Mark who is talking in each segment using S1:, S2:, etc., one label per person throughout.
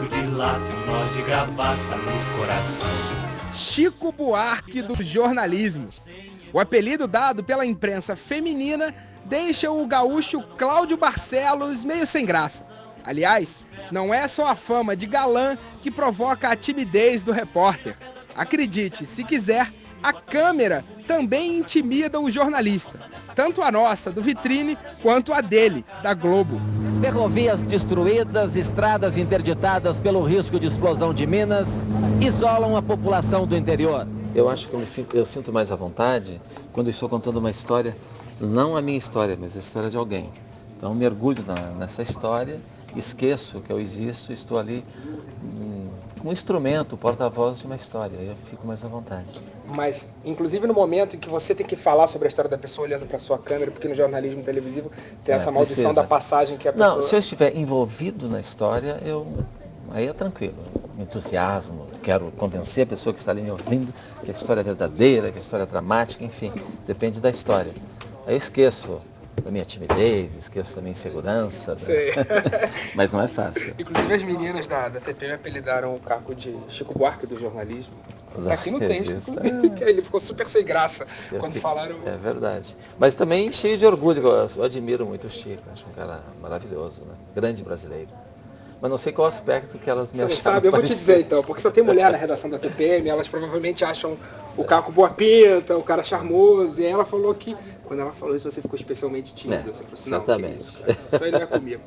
S1: peito dilata um nó de gravata no coração.
S2: Chico Buarque do jornalismo. O apelido dado pela imprensa feminina deixa o gaúcho Cláudio Barcelos meio sem graça. Aliás, não é só a fama de galã que provoca a timidez do repórter. Acredite, se quiser, a câmera também intimida o jornalista. Tanto a nossa, do Vitrine, quanto a dele, da Globo.
S3: Ferrovias destruídas, estradas interditadas pelo risco de explosão de minas, isolam a população do interior.
S4: Eu acho que eu sinto mais à vontade quando eu estou contando uma história, não a minha história, mas a história de alguém. Então, mergulho nessa história, esqueço que eu existo, estou ali com um instrumento, porta-voz de uma história, eu fico mais à vontade.
S2: Mas, inclusive no momento em que você tem que falar sobre a história da pessoa olhando para sua câmera, porque no jornalismo televisivo tem essa maldição da passagem que a pessoa...
S4: Não, se eu estiver envolvido na história, aí é tranquilo, entusiasmo, quero convencer a pessoa que está ali me ouvindo que a história é verdadeira, que a história é dramática, enfim, depende da história. Aí eu esqueço da minha timidez, esqueço da minha insegurança, mas não é fácil.
S2: Inclusive as meninas da TPM apelidaram o Caco de Chico Buarque do jornalismo. Tá aqui no texto, ele ficou super sem graça quando falaram...
S4: É verdade. Mas também cheio de orgulho, eu admiro muito o Chico, acho um cara maravilhoso, né? Grande brasileiro. Mas não sei qual aspecto que elas me acharam. Você
S2: sabe, eu vou te dizer então, porque só tem mulher na redação da TPM, elas provavelmente acham o Caco boa pinta, o cara charmoso, e ela falou que, quando ela falou isso, você ficou especialmente tímido. Você falou assim,
S4: exatamente.
S2: Não, isso aí não é comigo.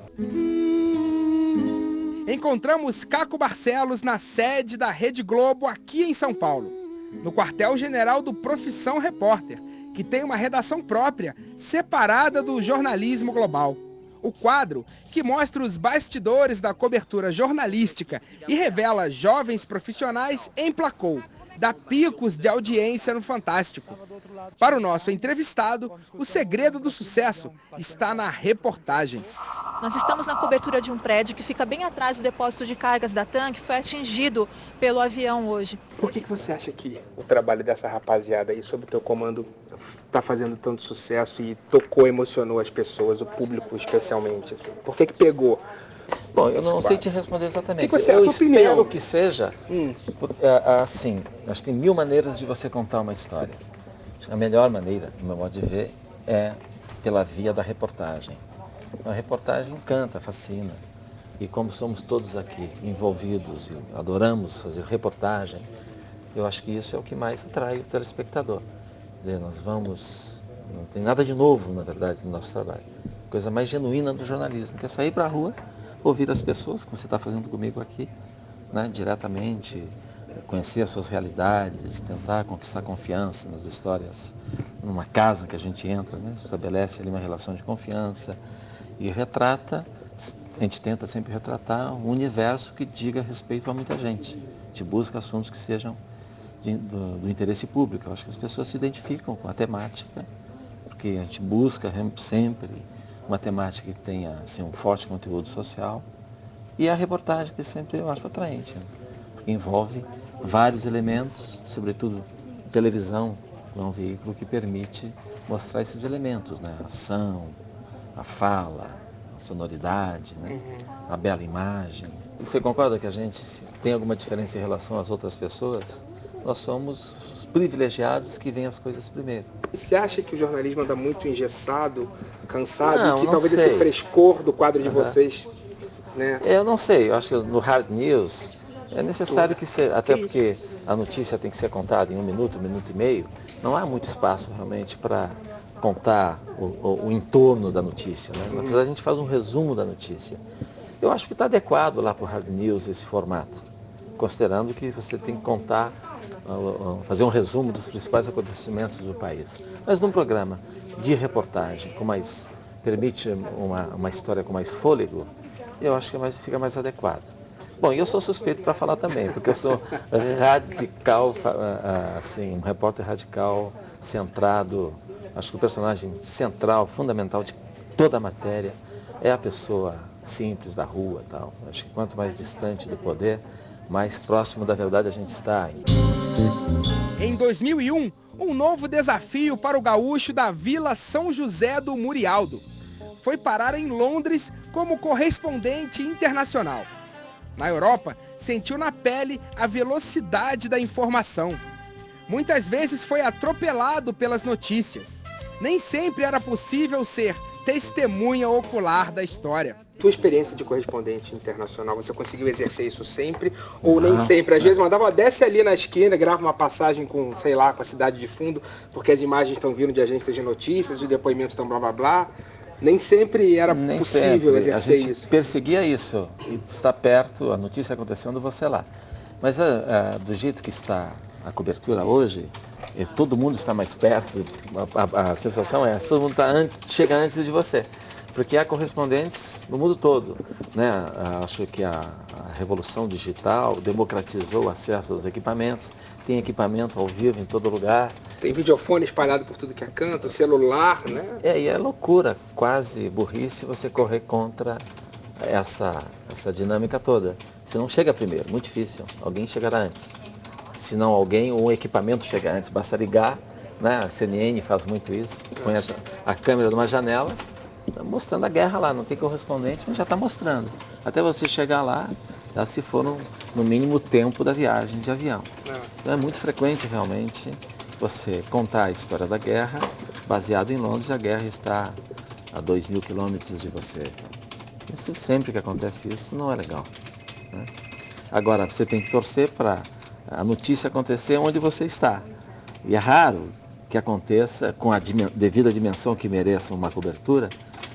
S2: Encontramos Caco Barcelos na sede da Rede Globo aqui em São Paulo, no quartel-general do Profissão Repórter, que tem uma redação própria, separada do jornalismo global. O quadro, que mostra os bastidores da cobertura jornalística e revela jovens profissionais, emplacou, dá picos de audiência no Fantástico. Para o nosso entrevistado, o segredo do sucesso está na reportagem.
S5: Nós estamos na cobertura de um prédio que fica bem atrás do depósito de cargas da TAM, que foi atingido pelo avião hoje.
S2: Por que você acha que o trabalho dessa rapaziada aí, sob o teu comando, está fazendo tanto sucesso e tocou, emocionou as pessoas, o público especialmente? Assim? Por que pegou?
S4: Bom, eu não sei te responder exatamente.
S2: Que você é a
S4: eu
S2: tua opinião?
S4: Espero que seja assim. Acho que tem 1000 maneiras de você contar uma história. A melhor maneira, no meu modo de ver, é pela via da reportagem. A reportagem encanta, fascina. E como somos todos aqui envolvidos e adoramos fazer reportagem, eu acho que isso é o que mais atrai o telespectador. Quer dizer, não tem nada de novo, na verdade, no nosso trabalho. A coisa mais genuína do jornalismo, que é sair para a rua, ouvir as pessoas, como você está fazendo comigo aqui, né, diretamente, conhecer as suas realidades, tentar conquistar confiança nas histórias, numa casa que a gente entra, né, estabelece ali uma relação de confiança e retrata, a gente tenta sempre retratar um universo que diga respeito a muita gente. A gente busca assuntos que sejam do interesse público. Eu acho que as pessoas se identificam com a temática, porque a gente busca sempre uma temática que tenha assim, um forte conteúdo social, e a reportagem que sempre eu acho atraente, né? Porque envolve vários elementos, sobretudo televisão é um veículo que permite mostrar esses elementos, né? A ação, a fala, a sonoridade, né? A bela imagem. E você concorda que a gente tem alguma diferença em relação às outras pessoas? Nós somos os privilegiados que veem as coisas primeiro.
S2: Você acha que o jornalismo anda muito engessado, cansado,
S4: não,
S2: e que
S4: não
S2: talvez
S4: sei.
S2: esse frescor do quadro de vocês, né?
S4: Eu não sei, eu acho que no hard news é necessário que seja, até porque a notícia tem que ser contada em 1 minuto, 1 minuto e meio, não há muito espaço realmente para contar o entorno da notícia, né? Na verdade a gente faz um resumo da notícia. Eu acho que está adequado lá para o hard news esse formato, considerando que você tem que contar, fazer um resumo dos principais acontecimentos do país. Mas num programa de reportagem, permite uma história com mais fôlego, eu acho que fica mais adequado. Bom, e eu sou suspeito para falar também, porque eu sou radical, assim, um repórter radical, centrado. Acho que o personagem central, fundamental de toda a matéria é a pessoa simples da rua e tal. Acho que quanto mais distante do poder, mais próximo da verdade a gente está.
S2: Em 2001, um novo desafio para o gaúcho da Vila São José do Murialdo. Foi parar em Londres como correspondente internacional. Na Europa, sentiu na pele a velocidade da informação. Muitas vezes foi atropelado pelas notícias. Nem sempre era possível ser testemunha ocular da história.
S6: Tua experiência de correspondente internacional, você conseguiu exercer isso sempre ou nem sempre? Às vezes mandava, desce ali na esquina, grava uma passagem com, sei lá, com a cidade de fundo, porque as imagens estão vindo de agências de notícias, os depoimentos estão blá blá blá. Nem sempre era possível exercer isso.
S4: A gente perseguia isso, e está perto, a notícia acontecendo, você lá. Mas do jeito que está a cobertura hoje, todo mundo está mais perto, a sensação é, todo mundo chega antes de você. Porque há correspondentes no mundo todo, né? Acho que a revolução digital democratizou o acesso aos equipamentos, tem equipamento ao vivo em todo lugar.
S6: Tem videofone espalhado por tudo que é canto, celular, né?
S4: E é loucura, quase burrice você correr contra essa dinâmica toda. Você não chega primeiro, muito difícil, alguém chegará antes. Se não alguém, um equipamento chega antes, basta ligar, né? A CNN faz muito isso, põe a câmera numa janela, mostrando a guerra lá, não tem correspondente, mas já está mostrando. Até você chegar lá, já se for no mínimo tempo da viagem de avião. Então é muito frequente realmente você contar a história da guerra, baseado em Londres, a guerra está a 2.000 quilômetros de você. Isso sempre que acontece isso não é legal, né? Agora, você tem que torcer para a notícia acontecer onde você está. E é raro que aconteça com a devida dimensão que mereça uma cobertura,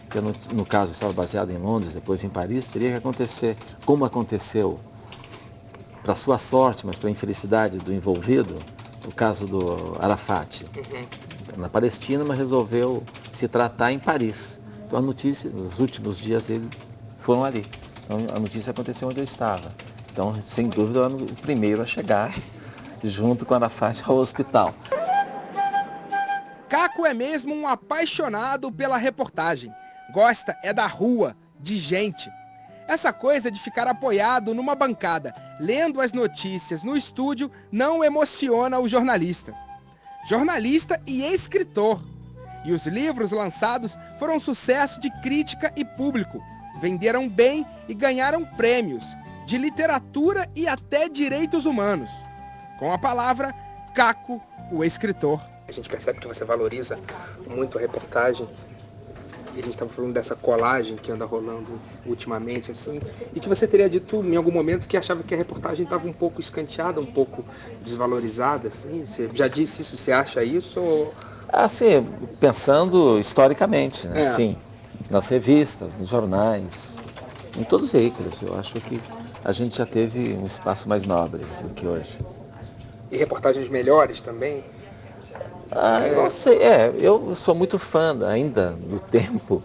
S4: que no caso estava baseado em Londres, depois em Paris, teria que acontecer como aconteceu, para sua sorte, mas para a infelicidade do envolvido, o caso do Arafat, na Palestina, mas resolveu se tratar em Paris. Então a notícia, nos últimos dias eles foram ali. Então a notícia aconteceu onde eu estava. Então, sem dúvida, eu era o primeiro a chegar, junto com a Arafat, ao hospital.
S2: Caco é mesmo um apaixonado pela reportagem. Gosta é da rua, de gente. Essa coisa de ficar apoiado numa bancada, lendo as notícias no estúdio, não emociona o jornalista. Jornalista e escritor. E os livros lançados foram um sucesso de crítica e público. Venderam bem e ganharam prêmios de literatura e até direitos humanos. Com a palavra, Caco, o escritor.
S6: A gente percebe que você valoriza muito a reportagem. E a gente estava falando dessa colagem que anda rolando ultimamente, assim, e que você teria dito em algum momento que achava que a reportagem estava um pouco escanteada, um pouco desvalorizada, assim. Você já disse isso, você acha isso? Ou...
S4: Assim, pensando historicamente, né? Sim, nas revistas, nos jornais, em todos os veículos. Eu acho que a gente já teve um espaço mais nobre do que hoje.
S6: E reportagens melhores também?
S4: Não sei, eu sou muito fã ainda do tempo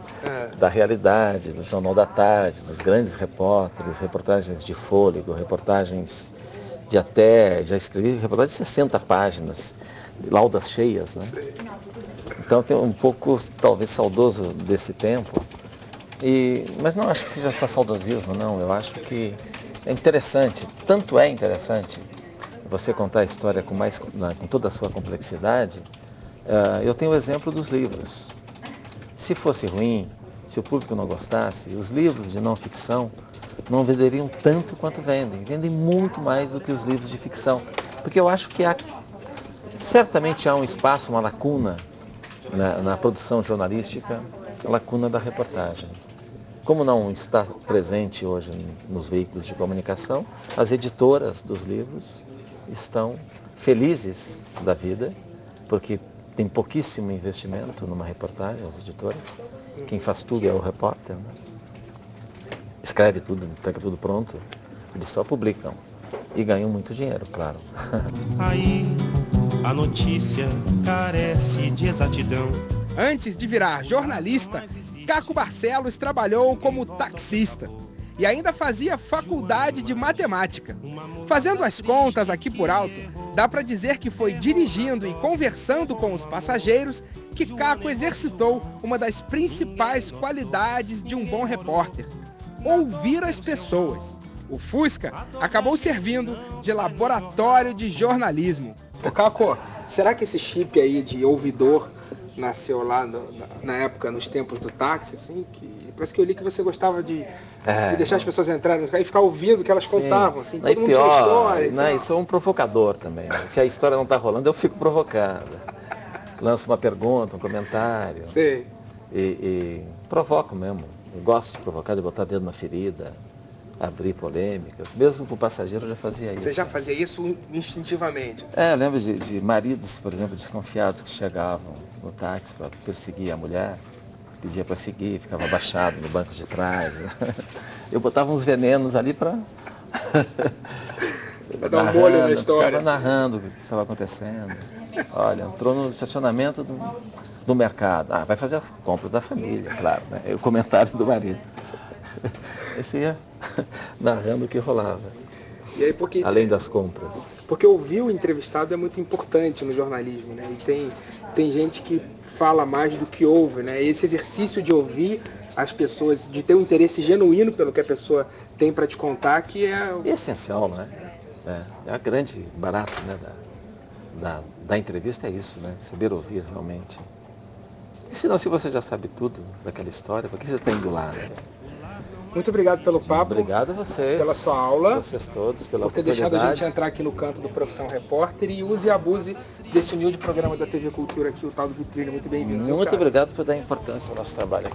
S4: da realidade, do Jornal da Tarde, dos grandes repórteres, reportagens de fôlego, reportagens já escrevi reportagens de 60 páginas, laudas cheias, né? Então tem um pouco, talvez, saudoso desse tempo, mas não acho que seja só saudosismo, não, eu acho que é interessante, tanto é interessante você contar a história com toda a sua complexidade. Eu tenho o exemplo dos livros. Se fosse ruim, se o público não gostasse, os livros de não ficção não venderiam tanto quanto vendem. Vendem muito mais do que os livros de ficção. Porque eu acho que certamente há um espaço, uma lacuna na produção jornalística, a lacuna da reportagem. Como não está presente hoje nos veículos de comunicação, as editoras dos livros estão felizes da vida, porque tem pouquíssimo investimento numa reportagem, as editoras. Quem faz tudo é o repórter, né? Escreve tudo, pega tudo pronto, eles só publicam. E ganham muito dinheiro, claro.
S1: Aí a notícia carece de exatidão.
S2: Antes de virar jornalista, Caco Barcelos trabalhou como taxista e ainda fazia faculdade de matemática. Fazendo as contas aqui por alto, dá para dizer que foi dirigindo e conversando com os passageiros que Caco exercitou uma das principais qualidades de um bom repórter: ouvir as pessoas. O Fusca acabou servindo de laboratório de jornalismo.
S6: Ô Caco, será que esse chip aí de ouvidor nasceu lá na época, nos tempos do táxi, assim, que parece que eu li que você gostava de deixar as pessoas entrarem e ficar ouvindo o que elas contavam, assim, todo mundo tinha história.
S4: E sou um provocador também. Né? Se a história não está rolando, eu fico provocado. Lanço uma pergunta, um comentário.
S6: Sei.
S4: E provoco mesmo. Eu gosto de provocar, de botar dedo na ferida, abrir polêmicas. Mesmo com o passageiro eu já fazia isso.
S6: Você já fazia isso instintivamente?
S4: Eu lembro de maridos, por exemplo, desconfiados que chegavam no táxi para perseguir a mulher, pedia para seguir, ficava abaixado no banco de trás. Eu botava uns venenos ali para
S6: dar um molho na história.
S4: Ficava narrando o que estava acontecendo. Olha, entrou no estacionamento do mercado. Vai fazer a compra da família, claro, né? O comentário do marido. Esse ia narrando o que rolava.
S6: E aí,
S4: além das compras.
S6: Porque ouvir o entrevistado é muito importante no jornalismo, né? E tem gente que fala mais do que ouve, né? E esse exercício de ouvir as pessoas, de ter um interesse genuíno pelo que a pessoa tem para te contar, que é
S4: essencial, não é? É a grande barato, né, da entrevista é isso, né? Saber ouvir realmente. E senão, se você já sabe tudo daquela história, por que você está indo lá, né?
S6: Muito obrigado pelo papo.
S4: Obrigado a vocês.
S6: Pela sua aula.
S4: Vocês todos, pela
S6: por ter deixado a gente entrar aqui no canto do Profissão Repórter e use e abuse desse humilde programa da TV Cultura aqui, o tal do Vitrine. Muito bem-vindo.
S4: Muito obrigado por dar importância ao nosso trabalho aqui.